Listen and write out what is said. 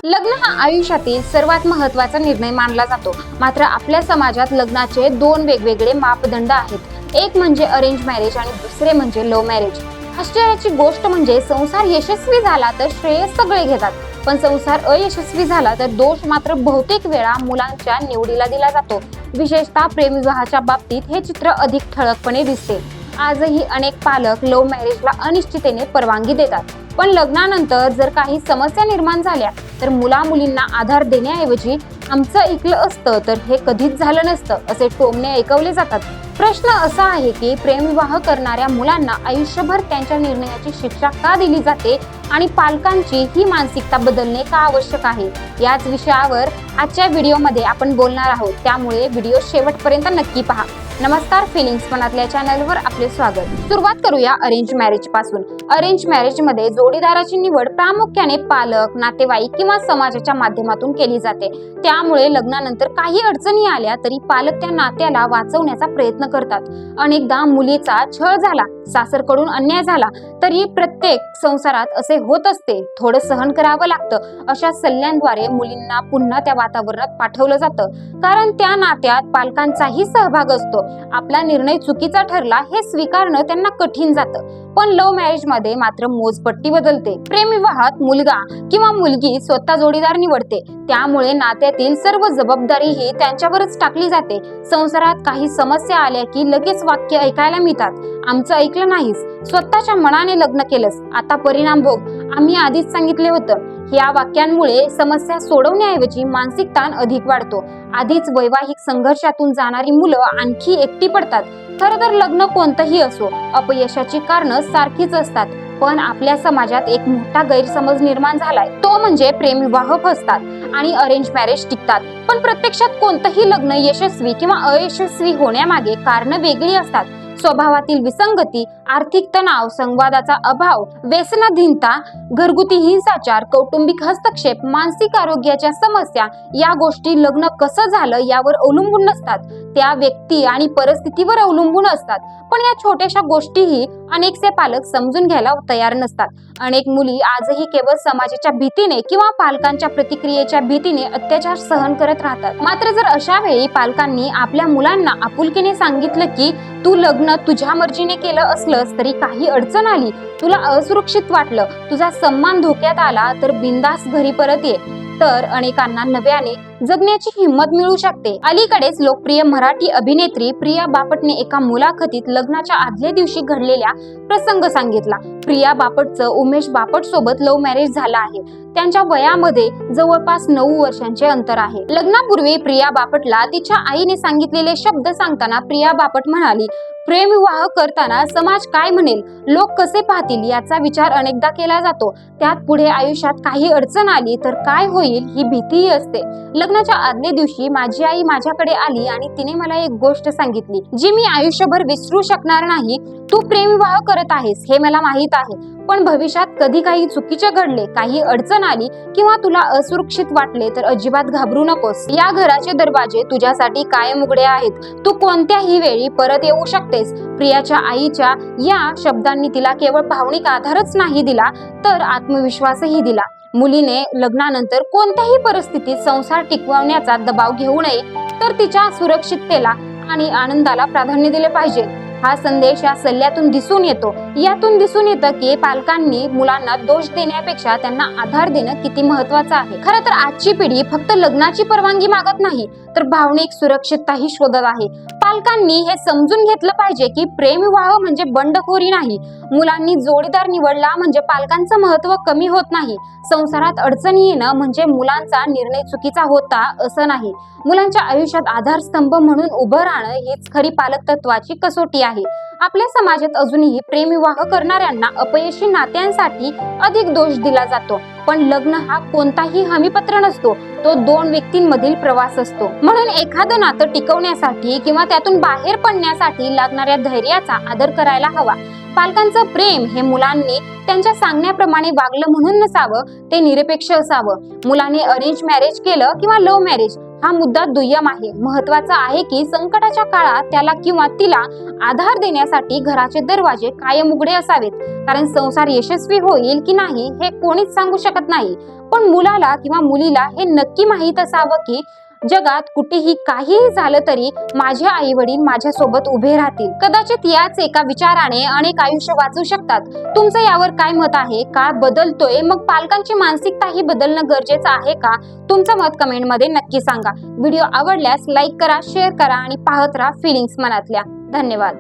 लग्न हा आयुष्यातील सर्वात महत्त्वाचा निर्णय मानला जातो. मात्र आपल्या समाजात लग्नाचे दोन वेगवेगळे मापदंड आहेत. एक म्हणजे अरेंज मॅरेज आणि दुसरे म्हणजे लव्ह मॅरेज. आश्चर्याची गोष्ट म्हणजे संसार यशस्वी झाला तर श्रेय सगळे घेतात, पण संसार अयशस्वी झाला तर दोष मात्र बहुतेक वेळा मुलांच्या निवडीला दिला जातो. विशेषतः प्रेमविवाहाच्या बाबतीत हे चित्र अधिक ठळकपणे दिसते. आजही अनेक पालक लव्ह मॅरेजला अनिश्चिततेने परवानगी देतात, पण लग्नानंतर जर काही समस्या निर्माण झाल्या तर मुलींना आधार देण्याऐवजी आमचं ऐकलं असतं तर हे कधीच झालं नसतं असे टोमणे ऐकवले जातात. प्रश्न असा आहे की प्रेमविवाह करणाऱ्या मुलांना आयुष्यभर त्यांच्या निर्णयाची शिक्षा का दिली जाते आणि पालकांची ही मानसिकता बदलणे का आवश्यक आहे, याच विषयावर आजच्या व्हिडिओमध्ये आपण बोलणार आहोत. त्यामुळे व्हिडिओ शेवटपर्यंत नक्की पहा. नमस्कार, फिलिंग्स मनातल्या चॅनलवर आपले स्वागत. सुरुवात करूया अरेंज मॅरेज पासून. अरेंज मॅरेज मध्ये जोडीदाराची निवड प्रामुख्याने पालक, नातेवाईक किंवा समाजाच्या माध्यमातून केली जाते. त्यामुळे लग्नानंतर काही अडचणी आल्या तरी पालक त्या नात्याला वाचवण्याचा प्रयत्न करतात. अनेकदा मुलीचा छळ झाला, सासरकडून अन्याय झाला तरी प्रत्येक संसारात असे होत असते, थोडं सहन करावं लागतं. अशा सल्ल्यांद्वारे मुलींना पुन्हा त्या वातावरणात पाठवलं जातं, कारण त्या नात्यात पालकांचाही सहभाग असतो. आपला निर्णय चुकीचा ठरला हे स्वीकारणं त्यांना कठीण जातं. पण लव्ह मॅरेज मध्ये मात्र मोजपट्टी बदलते. प्रेमविवाहात मुलगा किंवा मुलगी स्वतः जोडीदार निवडते, त्यामुळे नात्यातील सर्व जबाबदारी ही त्यांच्यावरच टाकली जाते. संसारात काही समस्या आल्या की लगेच वाक्य ऐकायला मिळतात, आमचं ऐकलं नाहीस, स्वतःच्या मनाने लग्न केलंस, आता परिणाम भोग, आम्ही आधीच सांगितले होतं. या वाक्यांमुळे समस्या सोडवण्याऐवजी मानसिक ताण अधिक वाढतो. आधीच वैवाहिक संघर्षातून जाणारी मुलं आणखी एकटी पडतात. खरं तर लग्न कोणतंही असो, अपयशाची कारणं सारखीच असतात. पण आपल्या समाजात एक मोठा गैरसमज निर्माण झालाय, तो म्हणजे प्रेमविवाह फसतात आणि अरेंज मॅरेज टिकतात. पण प्रत्यक्षात कोणतंही लग्न यशस्वी किंवा अयशस्वी होण्यामागे कारणं वेगळी असतात. स्वभावातील विसंगती, आर्थिक तणाव, संवादाचा अभाव, व्यसनाधीनता, घरगुती हिंसाचार, कौटुंबिक हस्तक्षेप, मानसिक आरोग्याच्या समस्या, या गोष्टी लग्न कसं झालं यावर अवलंबून नसतात, त्या व्यक्ती आणि परिस्थितीवर अवलंबून असतात. पण या छोट्याशा गोष्टीही अनेकसे पालक समजून घ्यायला तयार नसतात. अनेक मुली आजही केवळ समाजाच्या भीतीने किंवा पालकांच्या प्रतिक्रियेच्या भीतीने अत्याचार सहन करत राहतात. मात्र जर अशा वेळी पालकांनी आपल्या मुलांना आपुलकीने सांगितलं की तू लग्न तुझ्या मर्जीने केलं असलंस तरी काही अडचण आली, तुला असुरक्षित वाटलं, तुझा सन्मान धोक्यात आला तर बिंदास घरी परत ये, तर अनेकांना नव्याने जगण्याची हिंमत मिळू शकते. अलीकडेच लोकप्रिय मराठी अभिनेत्री प्रिया बापटने एका मुलाखतीत लग्नाच्या आदल्या दिवशी घडलेला प्रसंग सांगितला. प्रिया बापटचं उमेश बापट सोबत लव्ह मॅरेज झालं आहे. त्यांच्या वयामध्ये जवळपास 9 वर्षांचे अंतर आहे. लग्नापूर्वी प्रिया बापटला तिच्या आईने सांगितलेले शब्द सांगताना प्रिया बापट म्हणाली, प्रेमविवाह करताना समाज काय म्हणेल, लोक कसे पाहतील याचा विचार अनेकदा केला जातो. त्यात पुढे आयुष्यात काही अडचण आली तर काय होईल ही भीतीही असते. लग्नाच्या आदल्या दिवशी माझी आई माझ्याकडे आली आणि तिने मला एक गोष्ट सांगितली जी मी आयुष्यभर विसरू शकणार नाही. तू प्रेमविवाह करत आहेस हे मला माहित आहे, पण भविष्यात कधी काही चुकीचे घडले, काही अडचण आली किंवा तुला असुरक्षित वाटले तर अजिबात घाबरू नकोस. या घराचे दरवाजे तुझ्यासाठी कायम उघडे आहेत. तू कोणत्याही वेळी परत येऊ शकतेस. प्रियाच्या आईच्या या शब्दांनी तिला केवळ भावनिक आधारच नाही दिला तर आत्मविश्वासही दिला. मुलीने लग्नानंतर कोणत्याही परिस्थितीत संसार टिकवण्याचा दबाव घेऊ नये, तर तिच्या सुरक्षिततेला आणि आनंदाला प्राधान्य दिले पाहिजे. हा संदेश या सल्ल्यातून दिसून येतो. यातून दिसून येतं की पालकांनी मुलांना दोष देण्यापेक्षा त्यांना आधार देणं किती महत्त्वाचं आहे. खरं तर आजची पिढी फक्त लग्नाची परवानगी मागत नाही तर भावनिक सुरक्षितताही शोधत आहे. पालकांनी हे समजून घेतलं पाहिजे की प्रेमविवाह म्हणजे बंडखोरी नाही. मुलांनी जोडीदार निवडला म्हणजे पालकांचं महत्त्व कमी होत नाही. संसारात अडचणी येणं म्हणजे मुलांचा निर्णय चुकीचा होता असं नाही. मुलांच्या आयुष्यात आधारस्तंभ म्हणून उभं राहणं हीच खरी पालक तत्वाची कसोटी आहे. आपल्या समाजात अजूनही प्रेमविवाह करणाऱ्यांना अपयशी नात्यांसाठी अधिक दोष दिला जातो, पण लग्न हा कोणताही हमीपत्र नसतो, तो 2 व्यक्तींमधील प्रवास असतो. म्हणून एखादं नातं टिकवण्यासाठी किंवा त्यातून बाहेर पडण्यासाठी लागणाऱ्या धैर्याचा आदर करायला हवा. पालकांचं प्रेम हे मुलांनी त्यांच्या सांगण्याप्रमाणे वागलं म्हणून नसावं, ते निरपेक्ष असावं. मुलाने अरेंज मॅरेज केलं किंवा लव्ह मॅरेज, हा मुद्दा दुय्यम आहे. महत्वाचा आहे की संकटाच्या काळात त्याला किंवा तिला आधार देण्यासाठी घराचे दरवाजे कायम उघडे असावेत. कारण संसार यशस्वी होईल की नाही हे कोणीच सांगू शकत नाही. पण मुलाला किंवा मुलीला हे नक्की माहीत असावं की जगात कुठेही काहीही झालं तरी माझे आई वडील माझ्या सोबत उभे राहतील. कदाचित याच एका विचाराने अनेक आयुष्य वाचू शकतात. तुमचं यावर काय मत आहे? काळ बदलतोय, मग पालकांची मानसिकताही बदलणं गरजेचं आहे का? तुमचं मत कमेंट मध्ये नक्की सांगा. व्हिडिओ आवडल्यास लाईक करा, शेअर करा आणि पाहत राहा फिलिंग्स मनातल्या. धन्यवाद.